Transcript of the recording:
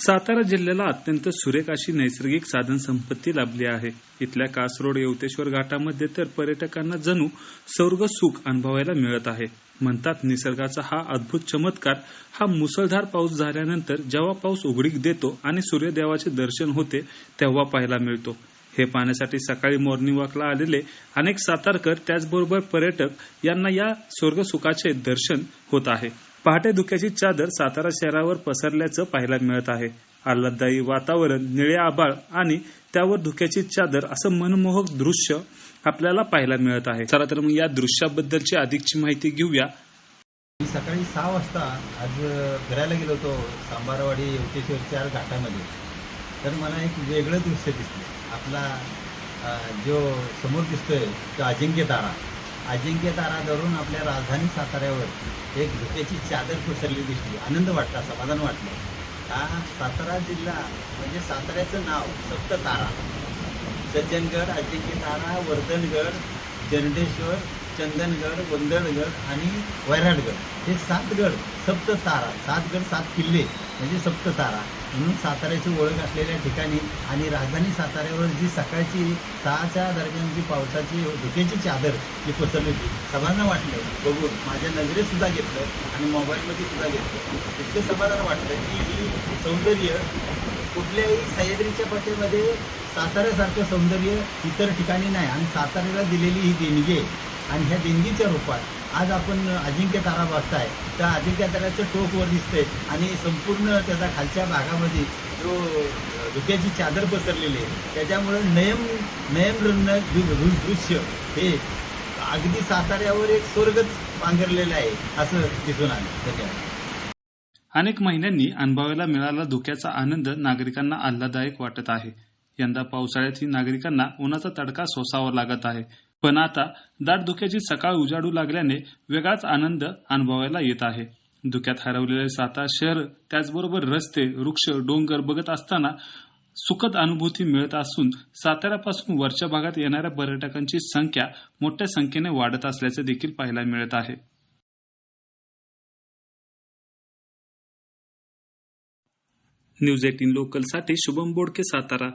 सातारा जिल्ह्याला अत्यंत सुरेख अशी नैसर्गिक साधन संपत्ती लाभली आहे. इथल्या कासरोड येवतेश्वर घाटामध्ये तर पर्यटकांना जणू स्वर्ग सुख अनुभवायला मिळत आहे. म्हणतात निसर्गाचा हा अद्भुत चमत्कार हा मुसळधार पाऊस झाल्यानंतर जेव्हा पाऊस उघडीक देतो आणि सूर्यदेवाचे दर्शन होते तेव्हा पाहायला मिळतो. हे पाहण्यासाठी सकाळी मॉर्निंग वॉकला आलेले अनेक सातारकर त्याचबरोबर पर्यटक यांना या स्वर्गसुखाचे दर्शन होत आहे. पहाटे धुक्याची चादर सातारा शहरावर पसरल्याचं पाहायला मिळत आहे. आल्हाददायी वातावरण, निळे आभाळ आणि त्यावर धुक्याची चादर असं मनमोहक दृश्य आपल्याला पाहायला मिळत आहे. चला तर मग या दृश्याबद्दलची अधिकची माहिती घेऊया. मी सकाळी 6 वाजता आज फिरायला गेलो होतो सांबारवाडी येवतेश्वरच्या घाटामध्ये. तर मला एक वेगळं दृश्य दिसलं. आपला जो समोर दिसतोय तो अजिंक्य तारा धरून आपल्या राजधानी साताऱ्यावर एक धुक्याची चादर पसरली दिसली. आनंद वाटला, समाधान वाटलं. हा सातारा जिल्हा म्हणजे साताऱ्याचं नाव सप्ततारा, सज्जनगड, अजिंक्य तारा, वर्धनगड, जरंडेश्वर, चंदनगड, गोंधळगड आणि वैराटगड हे 7 गड सप्ततारा, 7 गड 7 किल्ले म्हणजे सप्ततारा म्हणून साताऱ्याची ओळख असलेल्या ठिकाणी आणि राजधानी साताऱ्यावर जी सकाळची 6च्या दरम्यान जी पावसाची धुक्याची चादर जी पसरली होती, समाधान वाटलं बघून. माझ्या नजरेत सुद्धा घेतलं आणि मोबाईलमध्ये सुद्धा घेतलं. इतकं समाधान वाटलं की ही सौंदर्य कुठल्याही सह्याद्रीच्या पट्ट्यामध्ये साताऱ्यासारखं सौंदर्य इतर ठिकाणी नाही. आणि साताऱ्याला दिलेली ही देणगी आहे आणि ह्या देणगीच्या रूपात आज आपण अजिंक्य तारा बघताय. त्या अजिंक्य ताऱ्याचं टोक वर दिसतंय आणि संपूर्ण त्याच्या खालच्या भागामध्ये जो धुक्याची चादर पसरलेली आहे त्याच्यामुळे नयनरम्य दृश्य हे अगदी साताऱ्यावर एक स्वर्गच पांघरलेलं आहे असं दिसून आलं. धन्यवाद. अनेक महिन्यांनी अनुभवायला मिळाला धुक्याचा आनंद नागरिकांना आल्हाददायक वाटत आहे. यंदा पावसाळ्यातही नागरिकांना उन्हाचा तडका सोसावा लागत आहे. पण आता दाट धुक्याची सकाळ उजाडू लागल्याने वेगळाच आनंद अनुभवायला येत आहे. धुक्यात हरवलेले सातारा शहर त्याचबरोबर रस्ते, वृक्ष, डोंगर बघत असताना सुखद अनुभूती मिळत असून साताऱ्यापासून वरच्या भागात येणाऱ्या पर्यटकांची संख्या मोठ्या संख्येने वाढत असल्याचे देखील पाहायला मिळत आहे. न्यूज 18 लोकलसाठी शुभम बोडके, सातारा.